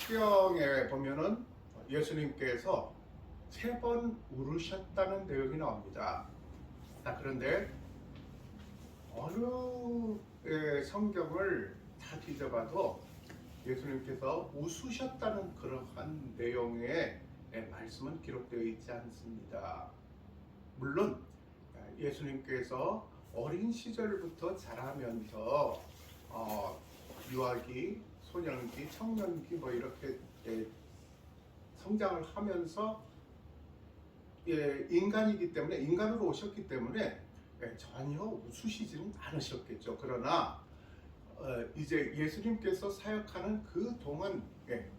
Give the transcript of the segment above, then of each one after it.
성경에 보면은 예수님께서 3번 울으셨다는 내용이 나옵니다. 그런데 어느 성경을 다 뒤져봐도 예수님께서 웃으셨다는 그러한 내용의 말씀은 기록되어 있지 않습니다. 물론 예수님께서 어린 시절부터 자라면서 유아기, 소년기, 청년기 이렇게 성장을 하면서 인간이기 때문에, 인간으로 오셨기 때문에 전혀 웃으시지는 않으셨겠죠. 그러나 이제 예수님께서 사역하는 그 동안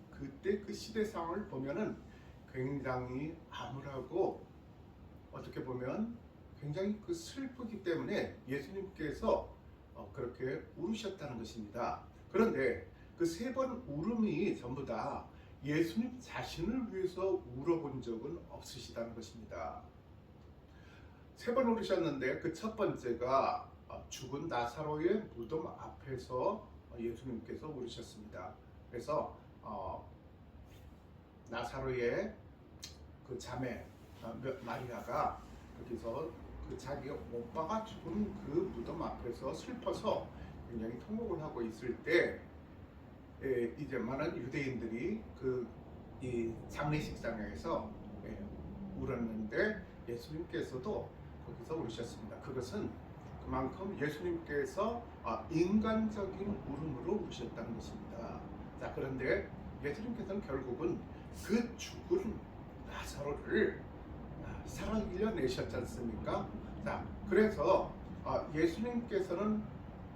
그때 그 시대상을 보면은 굉장히 암울하고 어떻게 보면 굉장히 슬프기 때문에 예수님께서 그렇게 울으셨다는 것입니다. 그런데 그 3번 울음이 전부 다 예수님 자신을 위해서 울어본 적은 없으시다는 것입니다. 3번 울으셨는데 그 첫 번째가 죽은 나사로의 무덤 앞에서 예수님께서 울으셨습니다. 그래서 나사로의 그 자매 마리아가 거기서 그 자기 오빠가 죽은 그 무덤 앞에서 슬퍼서 굉장히 통곡을 하고 있을 때 이제 많은 유대인들이 이 장례식장에서 울었는데 예수님께서도 거기서 울으셨습니다. 그것은 그만큼 예수님께서 인간적인 울음으로 우셨다는 것입니다. 자, 그런데 예수님께서는 결국은 그 죽은 나사로를 살아내셨지 않습니까? 자, 그래서 예수님께서는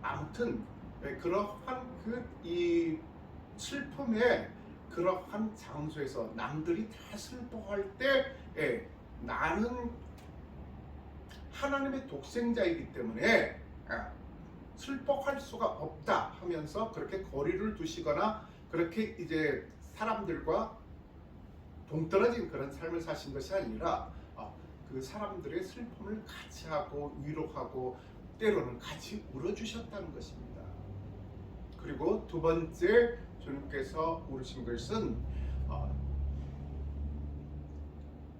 아무튼 그러한 이 슬픔의 그러한 장소에서 남들이 다 슬퍼할 때 나는 하나님의 독생자이기 때문에 슬퍼할 수가 없다 하면서 그렇게 거리를 두시거나 그렇게 이제 사람들과 동떨어진 그런 삶을 사신 것이 아니라 그 사람들의 슬픔을 같이 하고 위로하고 때로는 같이 울어주셨다는 것입니다. 그리고 두 번째 주님께서 울으신 것은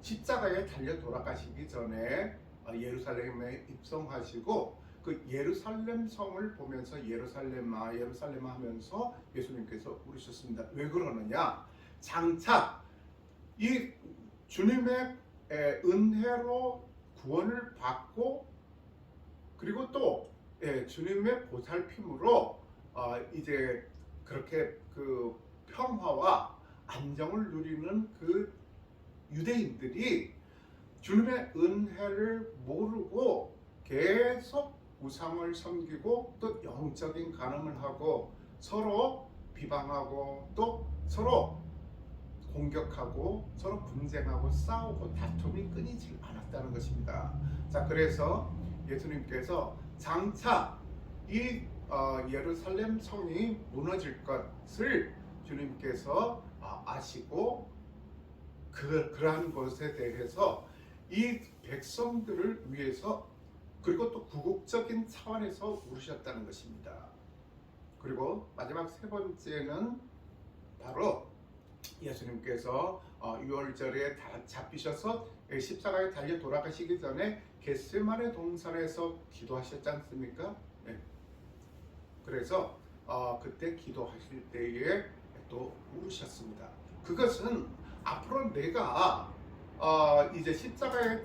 십자가에 달려 돌아가시기 전에 예루살렘에 입성하시고 그 예루살렘 성을 보면서 예루살렘아 예루살렘아 하면서 예수님께서 울으셨습니다. 왜 그러느냐? 장차 이 주님의 은혜로 구원을 받고 그리고 또 주님의 보살핌으로 이제 그렇게 그 평화와 안정을 누리는 그 유대인들이 주님의 은혜를 모르고 계속 우상을 섬기고 또 영적인 간음을 하고 서로 비방하고 또 서로 공격하고 서로 분쟁하고 싸우고 다툼이 끊이질 않았다는 것입니다. 자, 그래서 예수님께서 장차 이 예루살렘 성이 무너질 것을 주님께서 아시고 그러한 것에 대해서 이 백성들을 위해서 그리고 또 구국적인 차원에서 울으셨다는 것입니다. 그리고 마지막 3번째는 바로 예수님께서 6월절에 잡히셔서 십자가에 달려 돌아가시기 전에 겟세마네 동산에서 기도하셨지 않습니까? 네. 그래서 그때 기도하실 때에 또 울으셨습니다. 그것은 앞으로 내가 이제 십자가에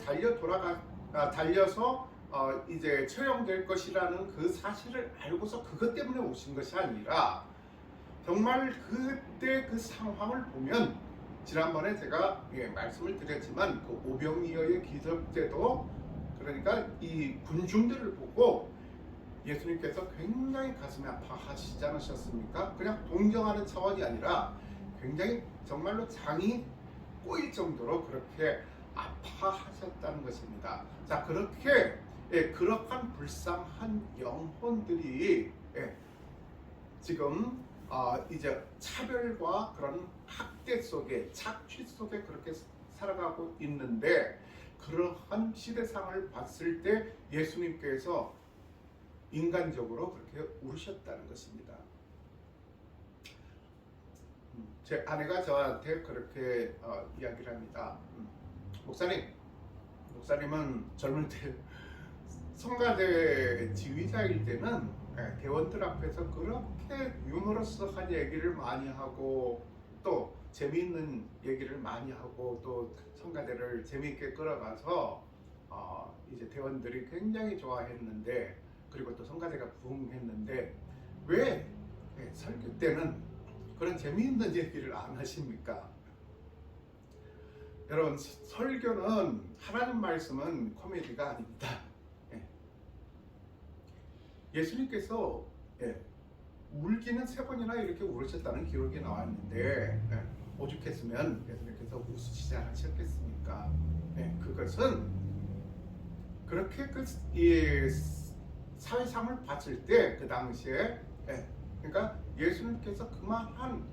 달려서 이제 처형될 것이라는 그 사실을 알고서 그것 때문에 오신 것이 아니라 정말 그때 그 상황을 보면 지난번에 제가 말씀을 드렸지만 그 오병이어의 기적 때도 그러니까 이 군중들을 보고 예수님께서 굉장히 가슴이 아파하시지 않으셨습니까? 그냥 동정하는 차원이 아니라 굉장히 정말로 장이 꼬일 정도로 그렇게 아파하셨다는 것입니다. 자, 그렇게 그러한 불쌍한 영혼들이 지금 이제 차별과 그런 학대 속에 착취 속에 그렇게 살아가고 있는데 그러한 시대상을 봤을 때 예수님께서 인간적으로 그렇게 울으셨다는 것입니다. 제 아내가 저한테 그렇게 이야기를 합니다. 목사님은 젊을 때 성가대 지휘자일 때는 대원들 앞에서 그렇게 유머러스한 얘기를 많이 하고 또 재미있는 얘기를 많이 하고 또 성가대를 재미있게 끌어가서 이제 대원들이 굉장히 좋아했는데 그리고 또 성가대가 부흥했는데 왜 설교 때는 그런 재미있는 얘기를 안 하십니까? 여러분, 설교는 하나님 말씀은 코미디가 아닙니다. 예수님께서 울기는 3번이나 이렇게 울으셨다는 기록이 나왔는데 오죽했으면 예수님께서 웃으시지 않으셨겠습니까? 그것은 그렇게 이 사회상을 봤을 때 그 당시에 그러니까 예수님께서 그만한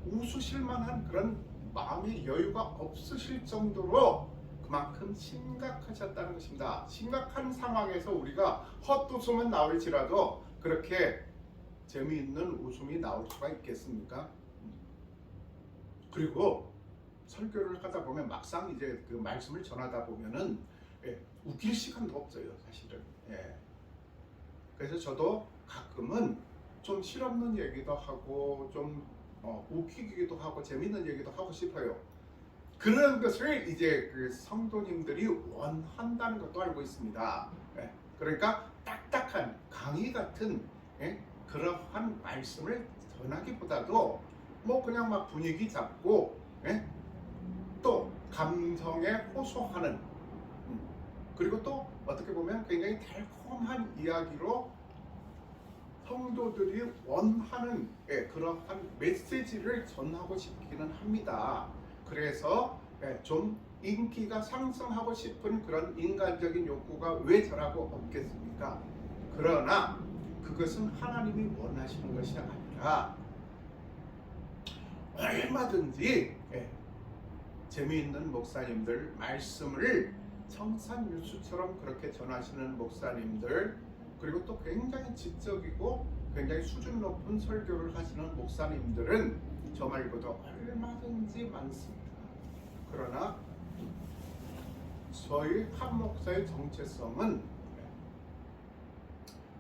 웃으실 만한 그런 마음의 여유가 없으실 정도로 그만큼 심각하셨다는 것입니다. 심각한 상황에서 우리가 헛웃음은 나올지라도 그렇게 재미있는 웃음이 나올 수가 있겠습니까? 그리고 설교를 하다 보면 막상 이제 그 말씀을 전하다 보면은 웃길 시간도 없어요, 사실은. 그래서 저도 가끔은 좀 실없는 얘기도 하고 좀 웃기기도 하고 재밌는 얘기도 하고 싶어요. 그런 것을 이제 그 성도님들이 원한다는 것도 알고 있습니다. 그러니까 딱딱한 강의 같은 그러한 말씀을 전하기보다도 뭐 그냥 막 분위기 잡고 또 감성에 호소하는 그리고 또 어떻게 보면 굉장히 달콤한 이야기로 성도들이 원하는 그러한 메시지를 전하고 싶기는 합니다. 그래서 좀 인기가 상승하고 싶은 그런 인간적인 욕구가 왜 저라고 없겠습니까? 그러나 그것은 하나님이 원하시는 것이 아니라 얼마든지 재미있는 목사님들, 말씀을 청산유수처럼 그렇게 전하시는 목사님들, 그리고 또 굉장히 지적이고 굉장히 수준 높은 설교를 하시는 목사님들은 저 말고도 얼마든지 많습니다. 그러나 저희 한 목사의 정체성은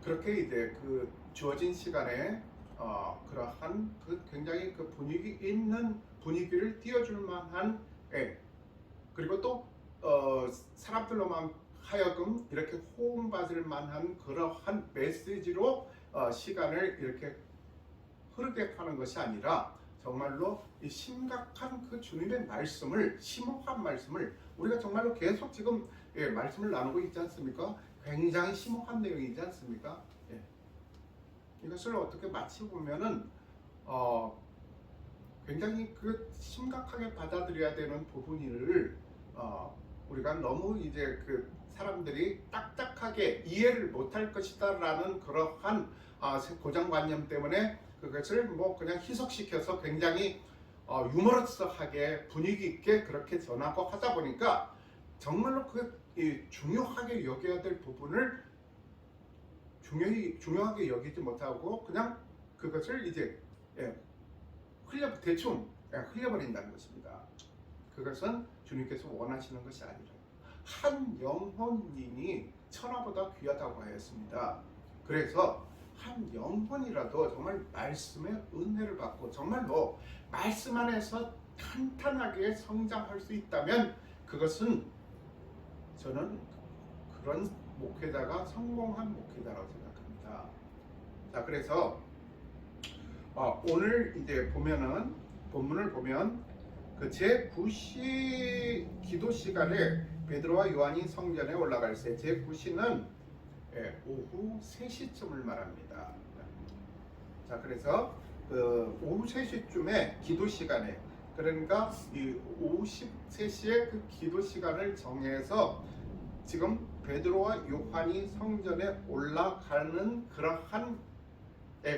그렇게 이제 그 주어진 시간에 그러한 그 굉장히 그 분위기 있는 분위기를 띄워줄 만한 그리고 또 사람들로만 하여금 이렇게 호응받을 만한 그러한 메시지로 시간을 이렇게 흐르게 하는 것이 아니라 정말로 이 심각한 그 주님의 말씀을, 심오한 말씀을 우리가 정말로 계속 지금 말씀을 나누고 있지 않습니까? 굉장히 심오한 내용이지 않습니까? 이것을 어떻게 마치 보면은 굉장히 그 심각하게 받아들여야 되는 부분을 우리가 너무 이제 그 사람들이 딱딱하게 이해를 못할 것이다라는 그러한 고정관념 때문에 그것을 뭐 그냥 희석시켜서 굉장히 유머러스하게 분위기 있게 그렇게 전하고 하다 보니까 정말로 그 중요하게 여겨야 될 부분을 중요하게 여기지 못하고 그냥 그것을 이제 대충 흘려버린다는 것입니다. 그것은 주님께서 원하시는 것이 아니라 한 영혼인이 천하보다 귀하다고 하였습니다. 그래서 한 영혼이라도 정말 말씀의 은혜를 받고 정말로 말씀 안에서 탄탄하게 성장할 수 있다면 그것은 저는 그런 목회자가 성공한 목회자라고 생각합니다. 자, 그래서 오늘 이제 보면은 본문을 보면 그 제9시 기도 시간에 베드로와 요한이 성전에 올라갈 때 제9시는 오후 3시쯤을 말합니다. 자, 그래서 그 오후 3시쯤에 기도 시간에 그러니까 이 오후 3시에 그 기도 시간을 정해서 지금 베드로와 요한이 성전에 올라가는 그러한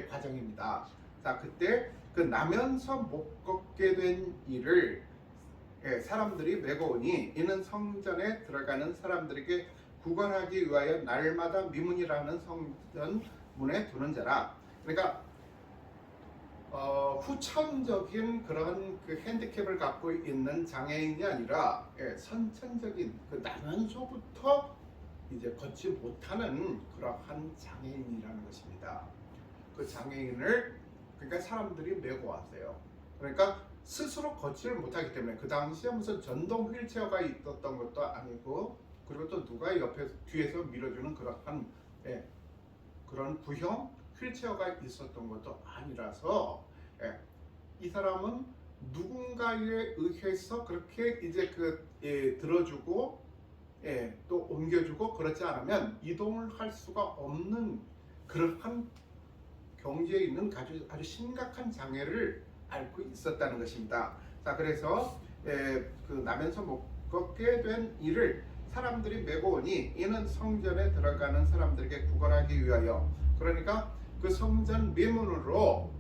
과정입니다. 자, 그때 그 나면서 못 걷게 된 이를 사람들이 메고 오니 이는 성전에 들어가는 사람들에게 구걸하기 위하여 날마다 미문이라는 성전 문에 두는 자라. 그러니까 후천적인 그런 그 핸디캡을 갖고 있는 장애인이 아니라 선천적인 그 나면서부터 이제 걷지 못하는 그러한 장애인이라는 것입니다. 그 장애인을 그러니까 사람들이 메고 왔어요. 그러니까 스스로 걷지를 못하기 때문에 그 당시에 무슨 전동 휠체어가 있었던 것도 아니고 그리고 또 누가 옆에서 뒤에서 밀어주는 그러한 그런 구형 휠체어가 있었던 것도 아니라서 이 사람은 누군가에 의해서 그렇게 이제 들어주고 또 옮겨주고 그렇지 않으면 이동을 할 수가 없는 그러한 경지에 있는 아주 심각한 장애를 앓고 있었다는 것입니다. 자, 그래서 그 나면서 못 걷게 된 이를 사람들이 메고 오니 이는 성전에 들어가는 사람들에게 구걸하기 위하여, 그러니까 그 성전 매문으로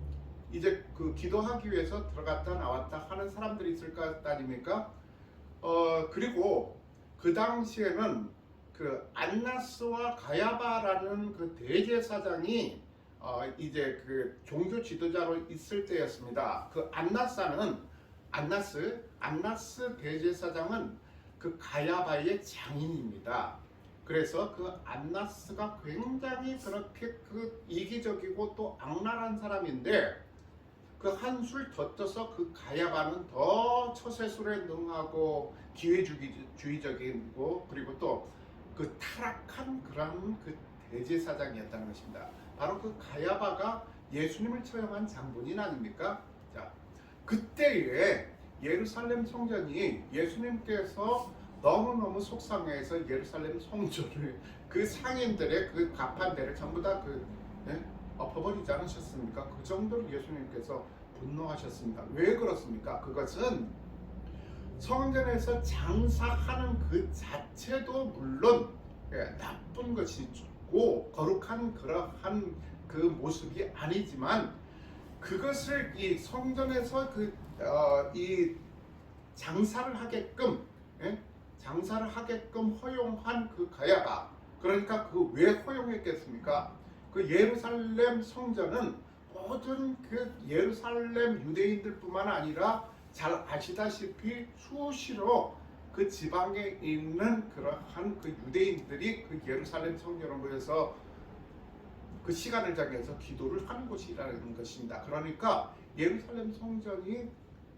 이제 그 기도하기 위해서 들어갔다 나왔다 하는 사람들이 있을까 따집니까? 그리고 그 당시에는 그 안나스와 가야바라는 그 대제사장이 이제 그 종교 지도자로 있을 때였습니다. 그 안나스 대제사장은 그 가야바의 장인입니다. 그래서 그 안나스가 굉장히 그렇게 그 이기적이고 또 악랄한 사람인데 그 한술 더 떠서 그 가야바는 더 처세술에 능하고 기회주의적이고 그리고 또 그 타락한 그런 그 대제사장이었다는 것입니다. 바로 그 가야바가 예수님을 처형한 장본인 아닙니까? 자, 그때에 예루살렘 성전이 예수님께서 너무너무 속상해서 예루살렘 성전을 그 상인들의 그 가판대를 전부 다 엎어버리지 않으셨습니까? 그 정도로 예수님께서 분노하셨습니다. 왜 그렇습니까? 그것은 성전에서 장사하는 그 자체도 물론 나쁜 것이고 거룩한 그러한 그 모습이 아니지만 그것을 이 성전에서 이 장사를 하게끔 허용한 그 가야바, 그러니까 그 왜 허용했겠습니까? 그 예루살렘 성전은 모든 그 예루살렘 유대인들뿐만 아니라 잘 아시다시피 수시로 그 지방에 있는 그러한 그 유대인들이 그 예루살렘 성전을 모여서 그 시간을 정해서 기도를 하는 곳이라는 것입니다. 그러니까 예루살렘 성전이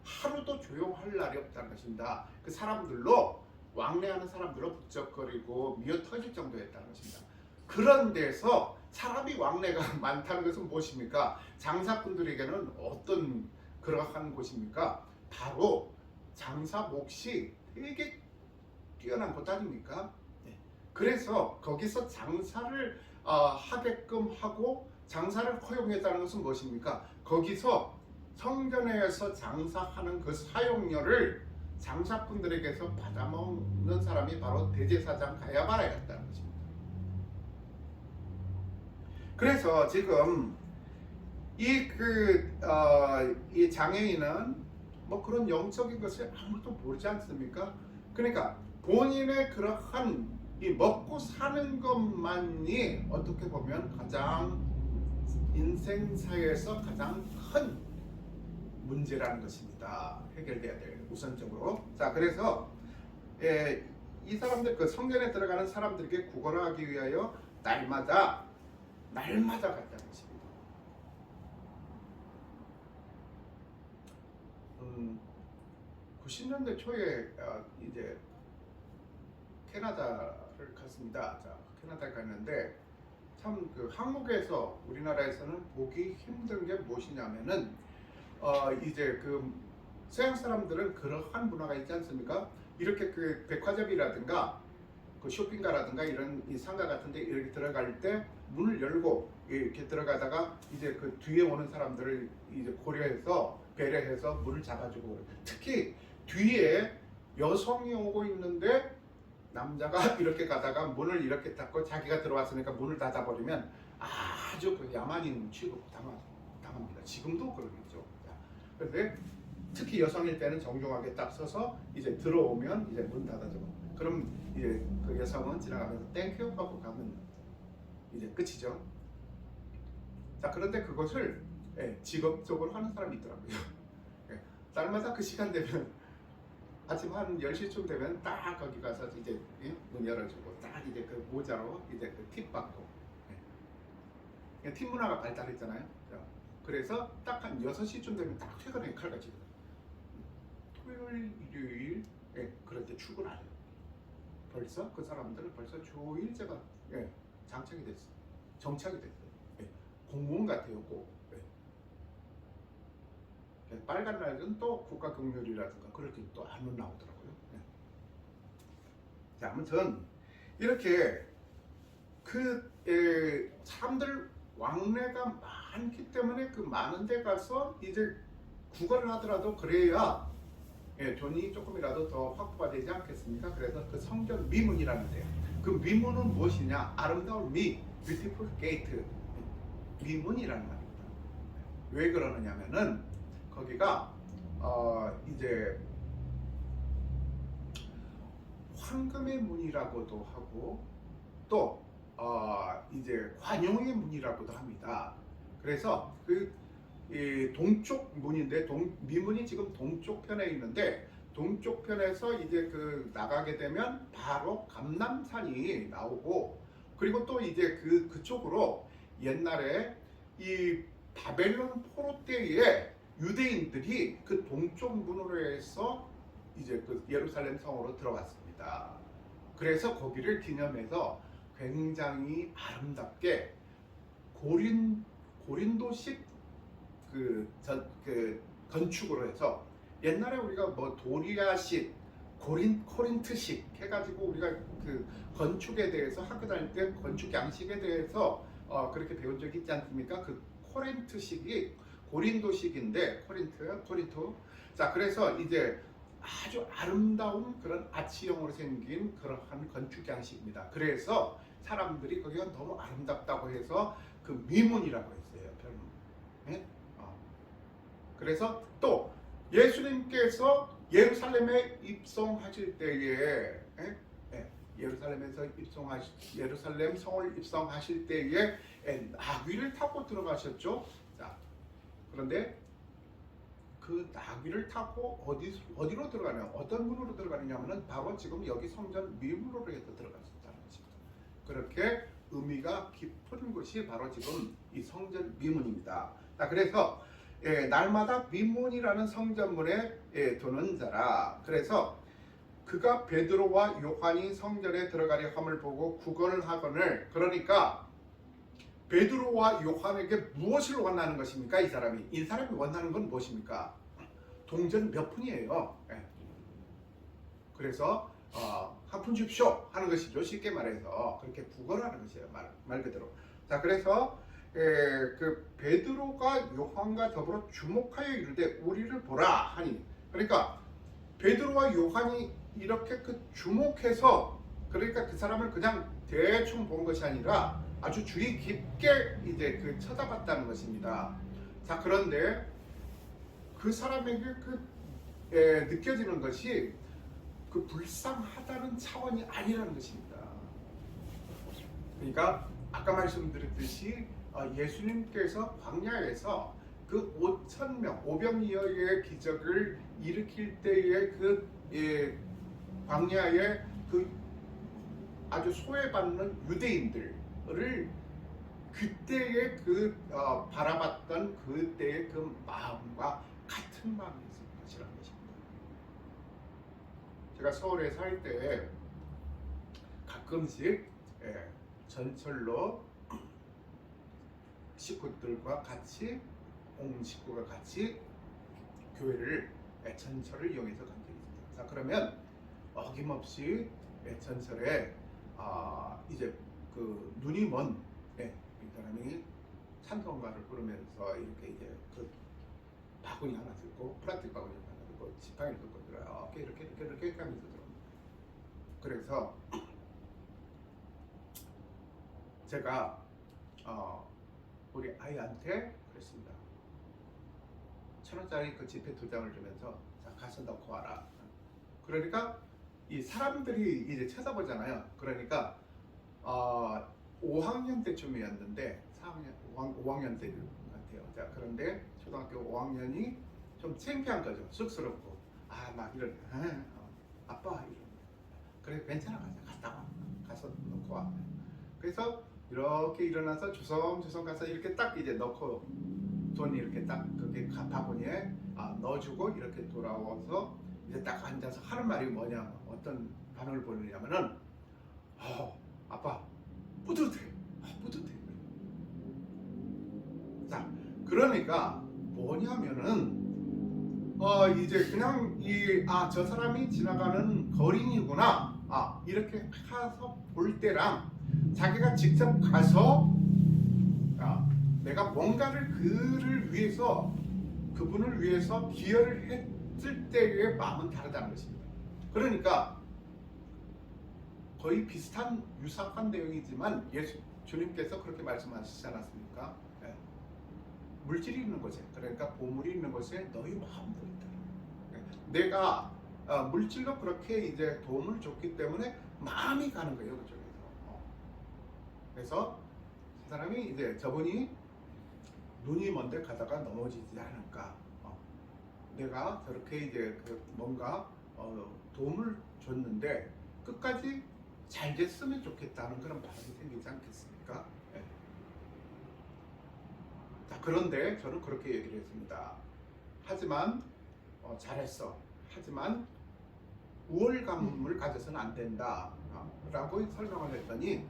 하루도 조용할 날이 없다는 것입니다. 그 사람들로 왕래하는 사람들로 북적거리고 미어 터질 정도였다는 것입니다. 그런 데서 사람이 왕래가 많다는 것은 무엇입니까? 장사꾼들에게는 어떤 그러한 곳입니까? 바로 장사 몫이 되게 뛰어난 곳 아닙니까? 그래서 거기서 장사를 하게끔 하고 장사를 허용했다는 것은 무엇입니까? 거기서 성전에서 장사하는 그 사용료를 장사꾼들에게서 받아먹는 사람이 바로 대제사장 가야바라였다는 것입니다. 그래서 지금 이 장애인은 뭐 그런 영적인 것을 아무도 모르지 않습니까? 그러니까 본인의 그러한 이 먹고 사는 것만이 어떻게 보면 가장 인생사에서 가장 큰 문제라는 것입니다. 해결돼야 될 우선적으로. 자, 그래서 이 사람들 그 성전에 들어가는 사람들에게 구걸하기 위하여 날마다 갔다는 것입니다. 90년대 초에 이제 캐나다를 갔습니다. 자, 캐나다에 갔는데 참 그 한국에서 우리나라에서는 보기 힘든 게 무엇이냐면은 이제 그 서양 사람들은 그러한 문화가 있지 않습니까? 이렇게 그 백화점이라든가 그 쇼핑가라든가 이런 이 상가 같은데 이렇게 들어갈 때 문을 열고 이렇게 들어가다가 이제 그 뒤에 오는 사람들을 이제 고려해서 배려해서 문을 잡아주고, 특히 뒤에 여성이 오고 있는데 남자가 이렇게 가다가 문을 이렇게 닫고 자기가 들어왔으니까 문을 닫아버리면 아주 그 야만인 취급 당합니다. 지금도 그러겠죠. 그런데 특히 여성일 때는 정중하게 딱 서서 이제 들어오면 이제 문 닫아주고, 그럼 이제 그 여성은 지나가면서 땡큐 하고 가면 이제 끝이죠. 자, 그런데 그것을 예, 직업적으로 하는 사람이 있더라고요. 예, 날마다 그 시간 되면 아침 한 10시쯤 되면 딱 거기 가서 이제 문 열어주고 딱 이제 그 모자로 이제 그 팁 받고 예. 팀 문화가 발달했잖아요. 그래서 딱 한 6시쯤 되면 딱 퇴근에 칼같이거든요. 토요일, 일요일 예, 그럴 때 출근하죠. 벌써 그 사람들은 벌써 조일제가 예, 장착이 됐어요. 정착이 됐어요. 예, 공무원 같아요. 꼭. 예, 빨간 날은 또 국가경렬이라든가 그럴 때 또 안 나오더라고요. 예. 자, 아무튼 이렇게 그 사람들 왕래가 많기 때문에 그 많은 데 가서 이제 구걸을 하더라도 그래야 예, 돈이 조금이라도 더 확보가 되지 않겠습니까? 그래서 그 성전 미문이라는데 그 미문은 무엇이냐? 아름다운 미, beautiful gate, 미문이라는 말입니다. 왜 그러느냐면은 거기가 이제 황금의 문이라고도 하고 또 이제 관용의 문이라고도 합니다. 그래서 이 동쪽 문인데 미문이 지금 동쪽 편에 있는데 동쪽 편에서 이제 그 나가게 되면 바로 감람산이 나오고 그리고 또 이제 그쪽으로 옛날에 이 바벨론 포로 때에 유대인들이 그 동쪽 문으로 해서 이제 그 예루살렘 성으로 들어갔습니다. 그래서 거기를 기념해서 굉장히 아름답게 고린도식 그 건축으로 해서 옛날에 우리가 뭐 도리아식, 코린트식 해가지고 우리가 그 건축에 대해서 학교 다닐 때 건축 양식에 대해서 그렇게 배운 적이 있지 않습니까? 그 코린트식이 고린도식인데 코린토. 자, 그래서 이제 아주 아름다운 그런 아치형으로 생긴 그러한 건축 양식입니다. 그래서 사람들이 거기가 너무 아름답다고 해서 그 미문이라고 했어요. 별명. 네? 그래서 또 예수님께서 예루살렘에 입성하실 때에 예루살렘에서 예루살렘 성을 입성하실 때에 나귀를 타고 들어가셨죠. 자, 그런데 그 나귀를 타고 어디로 들어가냐, 어떤 문으로 들어가느냐면은 바로 지금 여기 성전 미문으로 해서 들어갔었다는 것입니다. 그렇게 의미가 깊은 곳이 바로 지금 이 성전 미문입니다. 자, 그래서 날마다 미문이라는 성전문에 도는 자라. 그래서 그가 베드로와 요한이 성전에 들어가려 함을 보고 구걸을 하거늘. 그러니까 베드로와 요한에게 무엇을 원하는 것입니까? 이 사람이 원하는 건 무엇입니까? 동전 몇 푼이에요. 그래서 한 푼 줍쇼 하는 것이죠. 쉽게 말해서 그렇게 구걸하는 것이에요. 말 그대로. 자, 그래서 그 베드로가 요한과 더불어 주목하여 이르되 우리를 보라 하니, 그러니까 베드로와 요한이 이렇게 그 주목해서, 그러니까 그 사람을 그냥 대충 본 것이 아니라 아주 주의 깊게 이제 그 쳐다봤다는 것입니다. 자, 그런데 그 사람에게 느껴지는 것이 그 불쌍하다는 차원이 아니라는 것입니다. 그러니까 아까 말씀드렸듯이 예수님께서 광야에서 그 5,000명, 오병이어의 기적을 일으킬 때의 광야에 그 아주 소외받는 유대인들을 그때의 바라봤던 그때의 그 마음과 같은 마음이 있을 것이라는 것입니다. 제가 서울에 살 때 가끔씩 전철로 식구들과 같이, 온 식구가 같이 교회를 전철을 이용해서 간 적이 있습니다. 자, 그러면 어김없이 전철에 이제 그 눈이 먼 이 사람이 찬송가를 부르면서 이렇게 이제 그 바구니 하나 들고, 플라스틱 바구니 하나 들고, 지팡이를 들고 들어요. 이렇게 하면서 들어옵니다. 그래서 제가 우리 아이한테 그랬습니다. 1,000원짜리 그 지폐 2장을 주면서 자, 가서 넣고 와라. 그러니까 이 사람들이 이제 쳐다보잖아요. 그러니까 5학년 때쯤이었는데 5학년 때 같아요. 자, 그런데 초등학교 5학년이 좀 창피한 거죠. 쑥스럽고 막 이런 아빠 이런 그래 괜찮아 갔다 와 가서 놓고 와. 그래서 이렇게 일어나서 주섬주섬 가서 이렇게 딱 이제 넣고 돈 이렇게 딱 그게 바구니에 넣어주고 이렇게 돌아와서 이제 딱 앉아서 하는 말이 뭐냐 어떤 반응을 보이냐면은 아빠 뿌듯해 뿌듯해. 자 그러니까 뭐냐면은 이제 그냥 저 사람이 지나가는 거린이구나 이렇게 가서 볼 때랑 자기가 직접 가서 내가 뭔가를 그분을 위해서 기여를 했을 때의 마음은 다르다는 것입니다. 그러니까 거의 비슷한 유사한 내용이지만 주님께서 그렇게 말씀하시지 않았습니까? 물질이 있는 곳에, 그러니까 보물이 있는 곳에 너희 마음도 있다. 내가 물질로 그렇게 이제 도움을 줬기 때문에 마음이 가는 거예요, 그쪽에서. 그래서 그 사람이 이제 저분이 눈이 먼데 가다가 넘어지지 않을까. 내가 저렇게 이제 뭔가 도움을 줬는데 끝까지 잘 됐으면 좋겠다는 그런 바람이 생기지 않겠습니까? 네. 자, 그런데 저는 그렇게 얘기를 했습니다. 하지만 잘했어. 하지만 우월감을 가져서는 안 된다 라고 설명을 했더니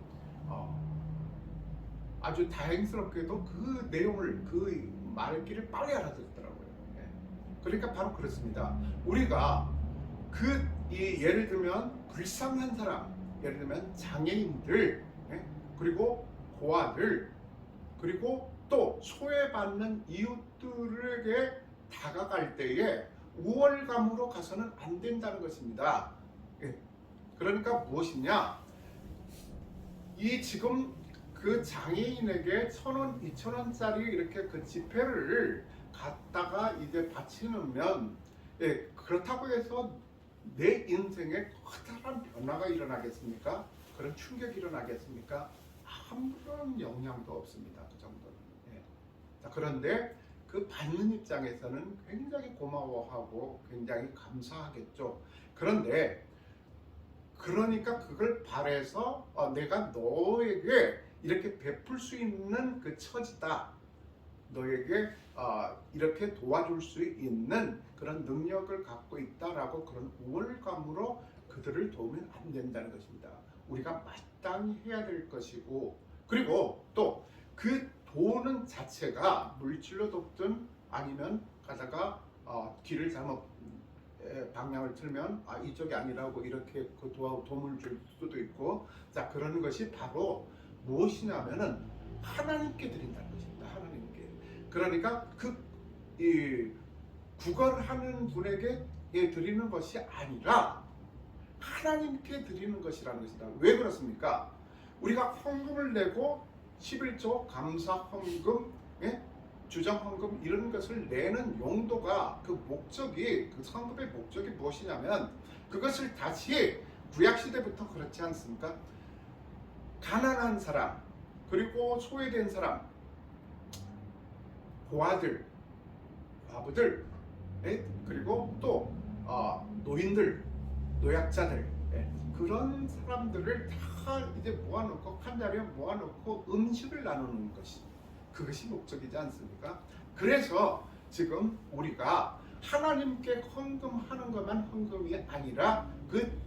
아주 다행스럽게도 그 내용을 그 말귀를 빨리 알아듣더라고요. 그러니까 바로 그렇습니다. 우리가 예를 들면 불쌍한 사람, 예를 들면 장애인들, 그리고 고아들, 그리고 또 소외받는 이웃들에게 다가갈 때에 우월감으로 가서는 안 된다는 것입니다. 그러니까 무엇이냐? 지금 그 장애인에게 1,000원, 2,000원짜리 이렇게 그 지폐를 갖다가 이제 바치면 그렇다고 해서 내 인생에 커다란 변화가 일어나겠습니까? 그런 충격이 일어나겠습니까? 아무런 영향도 없습니다. 그 정도는. 자, 그런데 그 받는 입장에서는 굉장히 고마워하고 굉장히 감사하겠죠. 그러니까 그걸 바래서 내가 너에게 이렇게 베풀 수 있는 그 처지다. 너에게 이렇게 도와줄 수 있는 그런 능력을 갖고 있다라고 그런 우월감으로 그들을 도우면 안 된다는 것입니다. 우리가 마땅히 해야 될 것이고, 그리고 또 그 도우는 자체가 물질로 돕든 아니면 가다가 길을 잘못 방향을 틀면 이쪽이 아니라고 이렇게 그 도움을 줄 수도 있고, 자 그런 것이 바로 무엇이냐면은 하나님께 드린다는 것입니다. 하나님께. 그러니까 구걸을 하는 분에게 드리는 것이 아니라 하나님께 드리는 것이라는 것이다. 왜 그렇습니까? 우리가 헌금을 내고 11조 감사 헌금, 주정 헌금 이런 것을 내는 용도가 그 헌금의 목적이 무엇이냐면 그것을 다시 구약 시대부터 그렇지 않습니까? 가난한 사람, 그리고 소외된 사람, 고아들, 과부들, 그리고 또 노인들, 노약자들, 그런 사람들을 다 이제 모아놓고 한 자리에 모아놓고 음식을 나누는 그것이 목적이지 않습니까? 그래서 지금 우리가 하나님께 헌금하는 것만 헌금이 아니라 그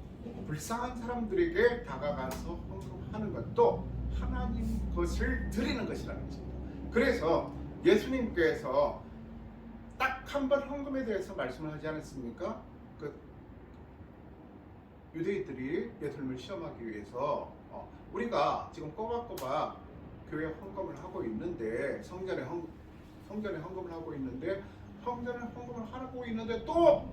불쌍한 사람들에게 다가가서 헌금하는 것도 하나님 것을 드리는 것이라는 것입니다. 그래서 예수님께서 딱 한 번 헌금에 대해서 말씀을 하지 않았습니까? 유대인들이 예수님을 시험하기 위해서 우리가 지금 꼬박꼬박 교회 헌금을 하고 있는데 성전에 헌금을 하고 있는데 또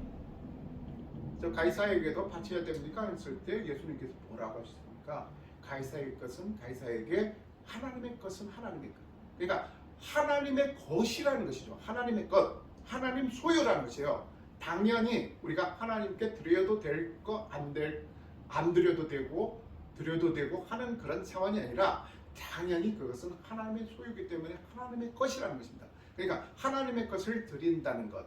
저 가이사에게도 바쳐야 됩니까? 했을 때 예수님께서 뭐라고 하셨습니까? 가이사의 것은 가이사에게, 하나님의 것은 하나님의 것. 그러니까 하나님의 것이라는 것이죠. 하나님의 것, 하나님 소유라는 것이에요. 당연히 우리가 하나님께 드려도 될 거, 안 드려도 되고 드려도 되고 하는 그런 차원이 아니라 당연히 그것은 하나님의 소유이기 때문에 하나님의 것이라는 것입니다. 그러니까 하나님의 것을 드린다는 것,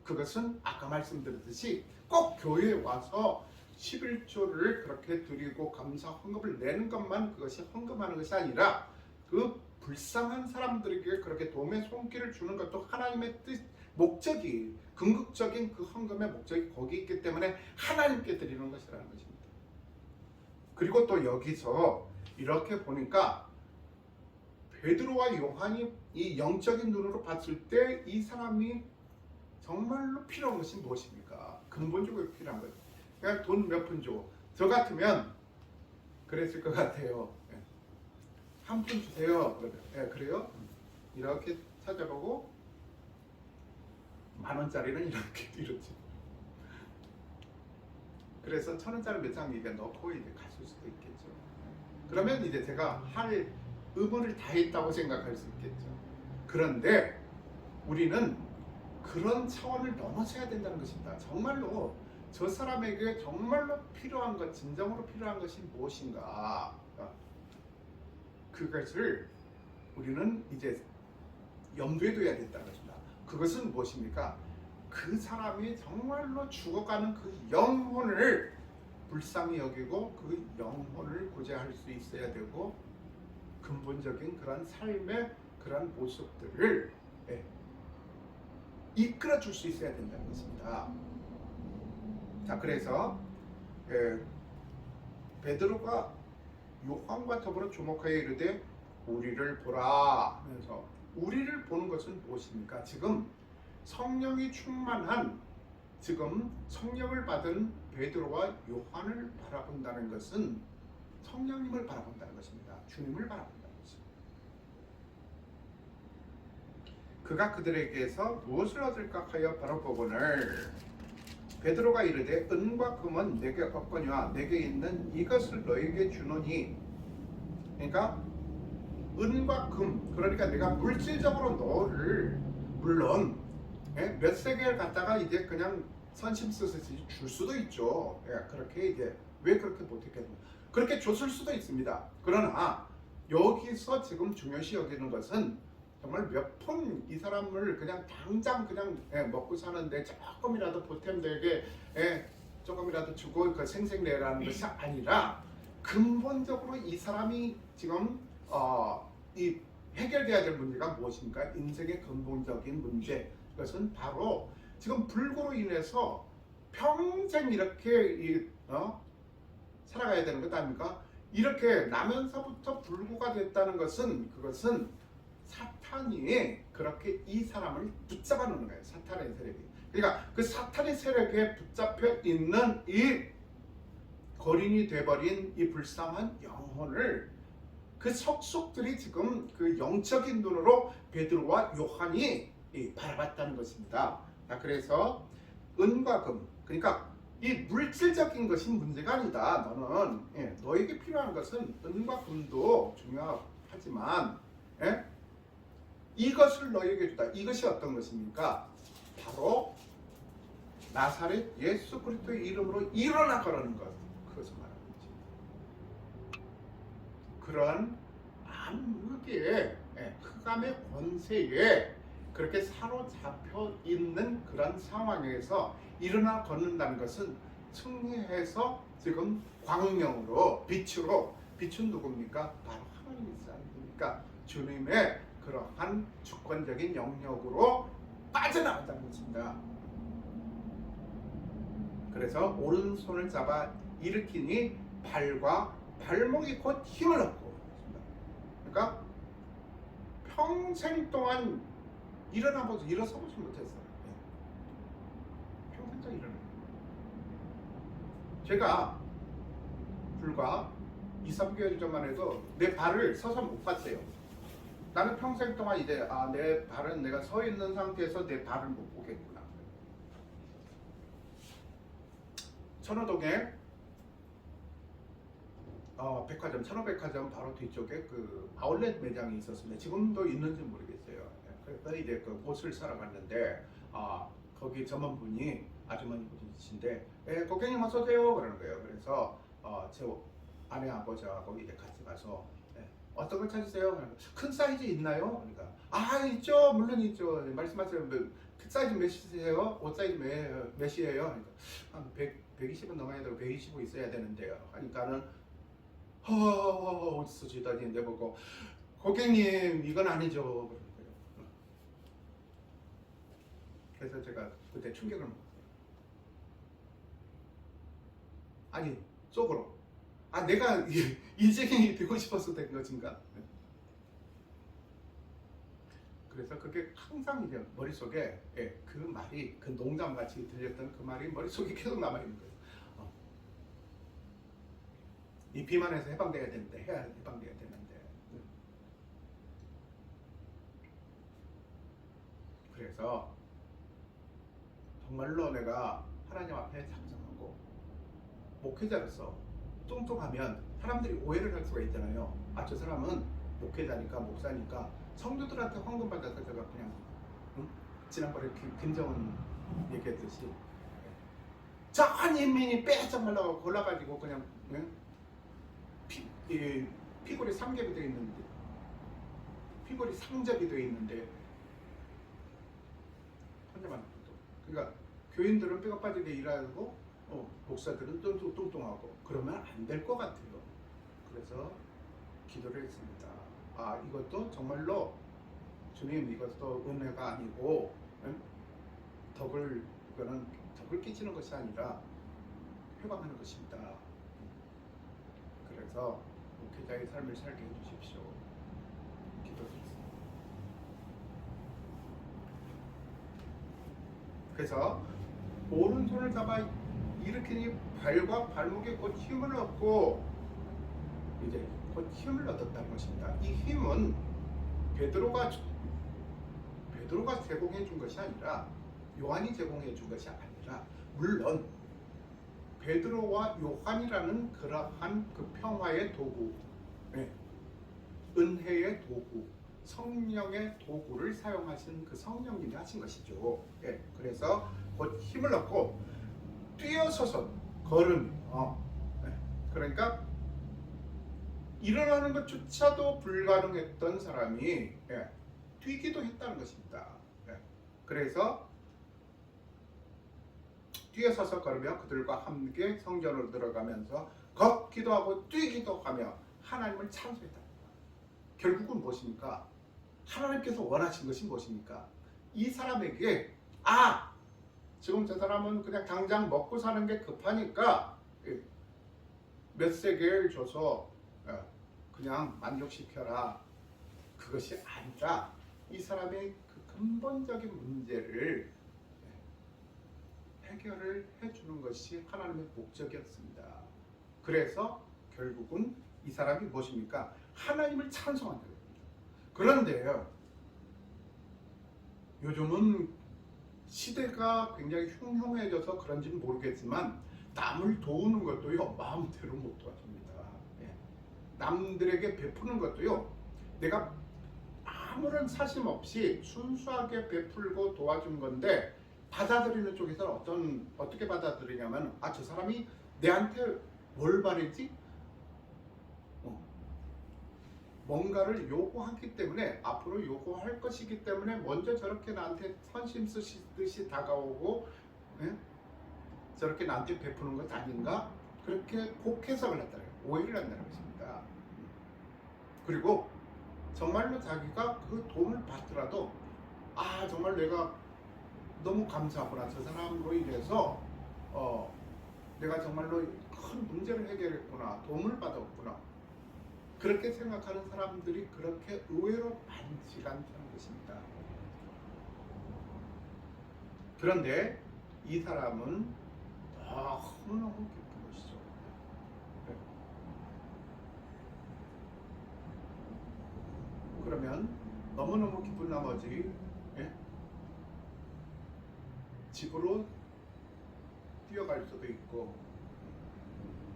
그것은 아까 말씀드렸듯이 꼭 교회에 와서 11조를 그렇게 드리고 감사 헌금을 내는 것만 그것이 헌금하는 것이 아니라 그 불쌍한 사람들에게 그렇게 도움의 손길을 주는 것도 하나님의 뜻, 목적이, 궁극적인 그 헌금의 목적이 거기 있기 때문에 하나님께 드리는 것이라는 것입니다. 그리고 또 여기서 이렇게 보니까 베드로와 요한이 이 영적인 눈으로 봤을 때 이 사람이 정말로 필요한 것이 무엇입니까? 근본적으로 필요한 것. 그냥 돈 몇 푼 줘. 저 같으면 그랬을 것 같아요. 한 푼 주세요. 그래요? 이렇게 찾아보고 10,000원짜리는 이렇게 이렇지. 그래서 1,000원짜리 몇 장 이게 넣고 이제 갔을 수도 있겠죠. 그러면 이제 제가 할 의무를 다했다고 생각할 수 있겠죠. 그런데 우리는 그런 차원을 넘어서야 된다는 것입니다. 정말로 저 사람에게 정말로 필요한 것, 진정으로 필요한 것이 무엇인가? 그것을 우리는 이제 염두에 둬야 된다는 것입니다. 그것은 무엇입니까? 그 사람이 정말로 죽어가는 그 영혼을 불쌍히 여기고 그 영혼을 구제할 수 있어야 되고 근본적인 그런 삶의 그런 모습들을 이끌어 줄 수 있어야 된다는 것입니다. 자, 그래서 베드로가 요한과 더불어 주목하여 이르되 우리를 보라 하면서 우리를 보는 것은 무엇입니까? 지금 성령이 충만한 지금 성령을 받은 베드로와 요한을 바라본다는 것은 성령님을 바라본다는 것입니다. 주님을 바라본다는 것입니다. 그가 그들에게서 무엇을 얻을까 하여 바라보거늘 베드로가 이르되 은과 금은 내게 없거니와 내게 있는 이것을 너에게 주노니. 그러니까 은과 금, 그러니까 내가 물질적으로 너를 물론 몇 세겔 갖다가 이제 그냥 선심 써서 줄 수도 있죠. 그렇게 이제 왜 그렇게 못했겠냐? 그렇게 줬을 수도 있습니다. 그러나 여기서 지금 중요시 여기는 것은 정말 몇 푼 이 사람을 그냥 당장 그냥 먹고 사는데 조금이라도 보탬되게 조금이라도 주고 그 생색내라는 것이 아니라 근본적으로 이 사람이 지금 이 해결돼야 될 문제가 무엇입니까? 인생의 근본적인 문제. 그것은 바로 지금 불구로 인해서 평생 이렇게 살아가야 되는 것 아닙니까? 이렇게 나면서부터 불구가 됐다는 것은 그것은 사탄이 그렇게 이 사람을 붙잡아 놓는 거예요. 사탄의 세력이. 그러니까 그 사탄의 세력에 붙잡혀 있는 이 거린이 돼버린 이 불쌍한 영혼을 그 속속들이 지금 그 영적인 눈으로 베드로와 요한이 바라봤다는 것입니다. 그래서 은과 금, 그러니까 이 물질적인 것이 문제가 아니다. 너는 너에게 필요한 것은 은과 금도 중요하지만 이것을 너에게 주다. 이것이 어떤 것입니까? 바로 나사렛 예수 그리스도의 이름으로 일어나 걸으는 것. 그것을 말하는 거지. 그런 암흑의 흑암의 권세에 그렇게 사로잡혀 있는 그런 상황에서 일어나 걷는다는 것은 승리해서 지금 광명으로 빛은 누굽니까? 바로 하나님이지 않습니까? 주님의 그러한 주권적인 영역으로 빠져나간다는 것입니다. 그래서 오른손을 잡아 일으키니 발과 발목이 곧 힘을 얻고, 그러니까 평생 동안 일어서보지 못했어요. 평생 동안 일어나. 제가 불과 2-3개월 전만 해도 내 발을 서서 못 봤어요. 나는 평생 동안 이제 내 발은 내가 서 있는 상태에서 내 발을 못 보겠구나. 천호동에 백화점, 천호백화점 바로 뒤쪽에 그 아울렛 매장이 있었습니다. 지금도 있는지 모르겠어요. 그래서 이제 그 옷을 사러 갔는데 거기 점원분이 아주머니 분이신데 고객님 어서 오세요 그러는 거예요. 그래서 제 아내하고 저하고 이제 같이 가서 어떤 걸 찾으세요? 큰 사이즈 있나요? 그러니까 아 있죠, 물론 있죠. 말씀하세요. 큰 사이즈 몇이세요? 옷 사이즈 몇이에요? 그러니까 한 120은 넘어야 되고 125 있어야 되는데요. 하니까는 어디서 주다니 내보고 고객님 이건 아니죠. 그러는 거예요. 그래서 제가 그때 충격을 먹었어요. 아니 속으로 아 내가 인생이 되고 싶어서 된 것인가? 그래서 그게 항상 이제 머릿속에 그 말이 그 농담같이 들렸던 그 말이 머릿속에 계속 남아있는 거예요. 이 비만에서 해방돼야 되는데 해방돼야 되는데 그래서 정말로 내가 하나님 앞에 작정하고 목회자로서 뚱뚱하면 사람들이 오해를 할 수가 있잖아요. 아 저 사람은 목회자니까 목사니까 성도들한테 헌금 받아서 제가 그냥 응? 지난번에 김정은 얘기했듯이 전 인민이 빼짝 말라고 골라가지고 그냥 응? 피골이 삼겹이 되어 있는데 피골이 상접이 되어 있는데 혼자만 그러니까 교인들은 뼈가 빠지게 일하고 목사들은 뚱뚱하고 그러면 안 될 것 같아요. 그래서 기도를 했습니다. 아 이것도 정말로 주님 이것도 은혜가 아니고 응? 이거는 덕을 끼치는 것이 아니라 회방하는 것입니다. 그래서 목회자의 삶을 살게 해주십시오. 기도드렸습니다. 그래서 오른손을 잡아 일으키니 발과 발목에 곧 힘을 얻고 이제 곧 힘을 얻었다는 것입니다. 이 힘은 베드로가 제공해 준 것이 아니라 요한이 제공해 준 것이 아니라 물론 베드로와 요한이라는 그러한 그 평화의 도구, 은혜의 도구, 성령의 도구를 사용하신 그 성령님이 하신 것이죠. 그래서 곧 힘을 얻고 뛰어서서 걸음이 그러니까 일어나는 것조차도 불가능했던 사람이 뛰기도 했다는 것입니다. 그래서 뛰어서서 걸으며 그들과 함께 성전으로 들어가면서 걷기도 하고 뛰기도 하며 하나님을 찬송했다. 결국은 무엇입니까? 하나님께서 원하신 것이 무엇입니까? 이 사람에게 지금 저 사람은 그냥 당장 먹고 사는 게 급하니까 몇 세겔 줘서 그냥 만족시켜라. 그것이 아니라 이 사람의 그 근본적인 문제를 해결을 해주는 것이 하나님의 목적이었습니다. 그래서 결국은 이 사람이 무엇입니까? 하나님을 찬송한다. 그런데요, 요즘은 시대가 굉장히 흉흉해져서 그런지는 모르겠지만 남을 도우는 것도요 마음대로 못 도와줍니다. 남들에게 베푸는 것도요 내가 아무런 사심 없이 순수하게 베풀고 도와준 건데 받아들이는 쪽에서는 어떻게 받아들이냐면 저 사람이 내한테 뭘 바랬지? 뭔가를 요구하기 때문에 앞으로 요구할 것이기 때문에 먼저 저렇게 나한테 선심 쓰시듯이 다가오고 저렇게 나한테 베푸는 것 아닌가? 그렇게 곡해석을 했다는 거예요. 오해를 한다는 것입니다. 그리고 정말로 자기가 그 도움을 받더라도 정말 내가 너무 감사하구나. 저 사람으로 인해서 내가 정말로 큰 문제를 해결했구나. 도움을 받았구나. 그렇게 생각하는 사람들이 그렇게 의외로 많지가 않다는 것입니다. 그런데 이 사람은 너무너무 기쁜 것이죠. 그러면 너무너무 기쁜 나머지 집으로 뛰어갈 수도 있고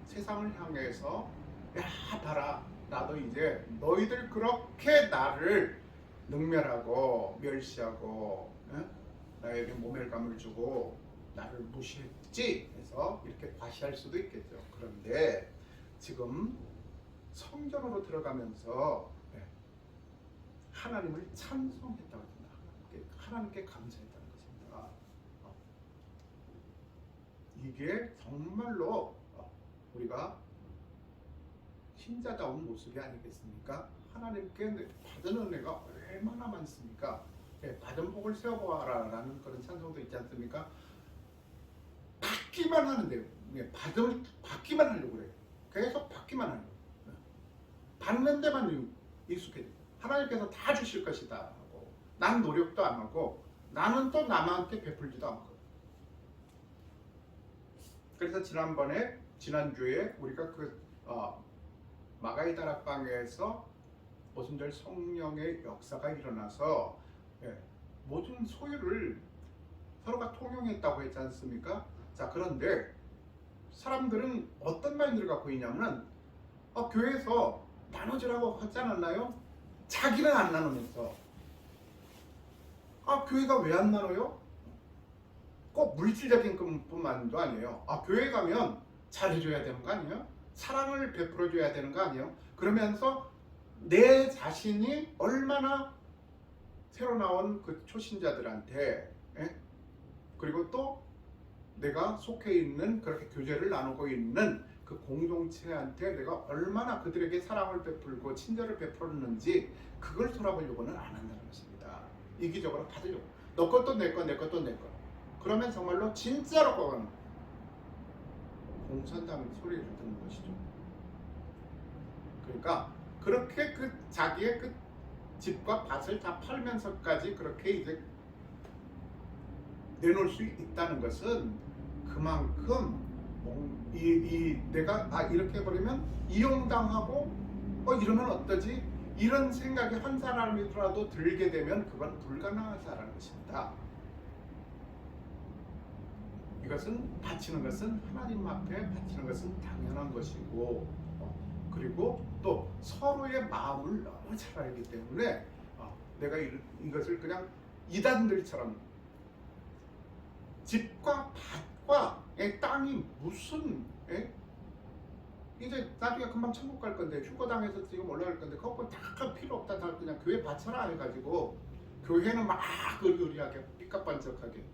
세상을 향해서 봐라 나도 이제 너희들 그렇게 나를 능멸하고 멸시하고 나에게 모멸감을 주고 나를 무시했지 해서 이렇게 과시할 수도 있겠죠. 그런데 지금 성전으로 들어가면서 하나님을 찬송했다고 합니다. 하나님께 감사했다는 것입니다. 이게 정말로 우리가 신자다운 모습이 아니겠습니까? 하나님께 받은 은혜가 얼마나 많습니까? 받은 복을 세워보아라라는 그런 찬송도 있지 않습니까? 받기만 하는데요. 받기만 하려고 그래요. 계속 받기만 하려고. 받는 데만 익숙해져. 하나님께서 다 주실 것이다 하고, 난 노력도 안 하고, 나는 또 남한테 베풀지도 않고. 그래서 지난주에 우리가 마가의 다락방에서 오순절 성령의 역사가 일어나서 모든 소유를 서로가 통용했다고 했지 않습니까? 자, 그런데 사람들은 어떤 마인드를 갖고 있냐면 교회에서 나눠주라고 하지 않았나요? 자기는 안 나누면서 교회가 왜 안 나눠요? 꼭 물질적인 것뿐만도 아니에요. 교회 가면 잘해줘야 되는 거 아니에요? 사랑을 베풀어줘야 되는 거 아니에요? 그러면서 내 자신이 얼마나 새로 나온 그 초신자들한테 그리고 또 내가 속해 있는 그렇게 교제를 나누고 있는 그 공동체한테 내가 얼마나 그들에게 사랑을 베풀고 친절을 베풀었는지 그걸 돌아보려고는 안 한다는 것입니다. 이기적으로 받으려고. 너 것도 내 거, 내 것도 내 거. 그러면 정말로 진짜로 그건 공산당 소리를 듣는 것이죠. 그러니까 그렇게 자기의 그 집과 밭을 다 팔면서까지 그렇게 이제 내놓을 수 있다는 것은 그만큼 내가 이렇게 해버리면 이용당하고 이러면 어떠지? 이런 생각이 한 사람이라도 들게 되면 그건 불가능하다는 것입니다. 이것은 바치는 것은 하나님 앞에 바치는 것은 당연한 것이고 그리고 또 서로의 마음을 너무 잘 알기 때문에 내가 이것을 그냥 이단들처럼 집과 밭과 땅이 무슨 이제 나중에 금방 천국 갈 건데 휴거당해서 지금 올라갈 건데 그거 다 필요 없다. 다 그냥 교회 바쳐라 해가지고 교회는 막 의리하게 삐까뻔쩍하게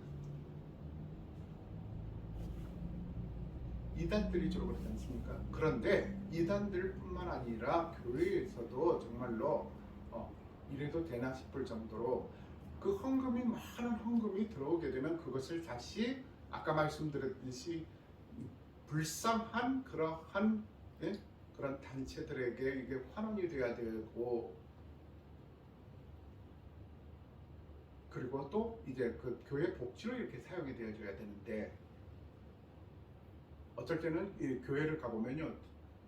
이단들이 주로 그렇지 않습니까? 그런데 이단들뿐만 아니라 교회에서도 정말로 이래도 되나 싶을 정도로 그 많은 헌금이 들어오게 되면 그것을 다시 아까 말씀드렸듯이 불쌍한 그러한 그런 단체들에게 이게 환원이 돼야 되고 그리고 또 이제 그 교회 복지로 이렇게 사용이 되어줘야 되는데 어떨 때는 이 교회를 가보면요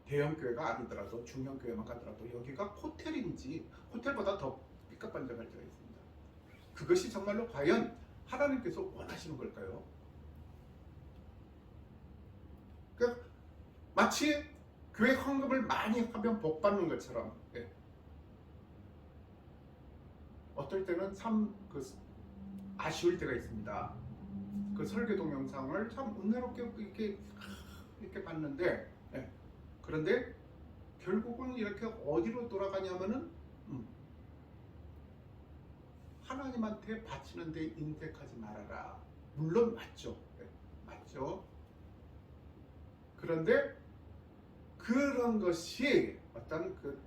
대형 교회가 아니더라도 중형 교회만 가더라도 여기가 호텔인지 호텔보다 더 삐까뻔쩍할 때가 있습니다. 그것이 정말로 과연 하나님께서 원하시는 걸까요? 그러니까 마치 교회 헌금을 많이 하면 복 받는 것처럼 어떨 때는 참 아쉬울 때가 있습니다. 그 설교 동영상을 참 은혜롭게 이렇게 봤는데 그런데 결국은 이렇게 어디로 돌아가냐면은 하나님한테 바치는 데 인색하지 말아라. 물론 맞죠. 맞죠. 그런데 그런 것이 어떤 그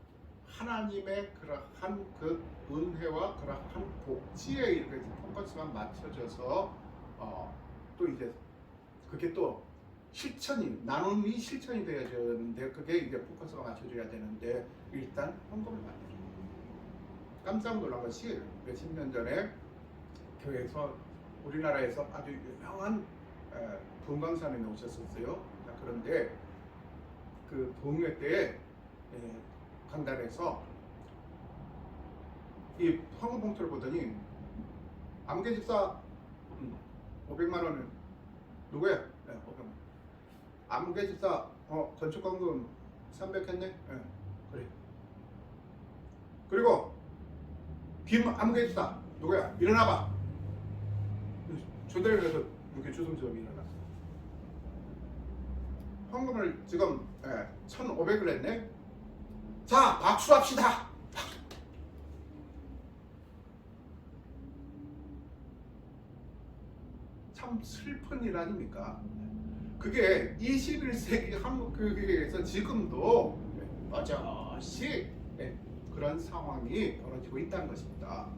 하나님의 그러한 그 은혜와 그러한 복지에 이렇게 포커스가 맞춰져서 또 이제 그게 또 나눔이 실천이 되어야 되는데 그게 이제 포커스가 맞춰져야 되는데 일단 헌금을 만들어요. 깜짝 놀란 것이 몇십 년 전에 교회에서 우리나라에서 아주 유명한 부흥강사님이 오셨었어요. 그런데 그 부흥회 때 강단에서 이 헌금 봉투를 보더니 암계 집사 500만 원은 누구야? 500만. 암계 집사 건축 헌금 300 했네. 그래. 그리고 김 암계 집사 누구야? 일어나봐. 조대를 해서 이렇게 주섬주섬 일어났어. 헌금을 지금 1,500을 했네. 자, 박수합시다. 참 슬픈 일 아닙니까? 그게 21세기 한국교회에서 지금도 어저씨 그런 상황이 벌어지고 있다는 것입니다.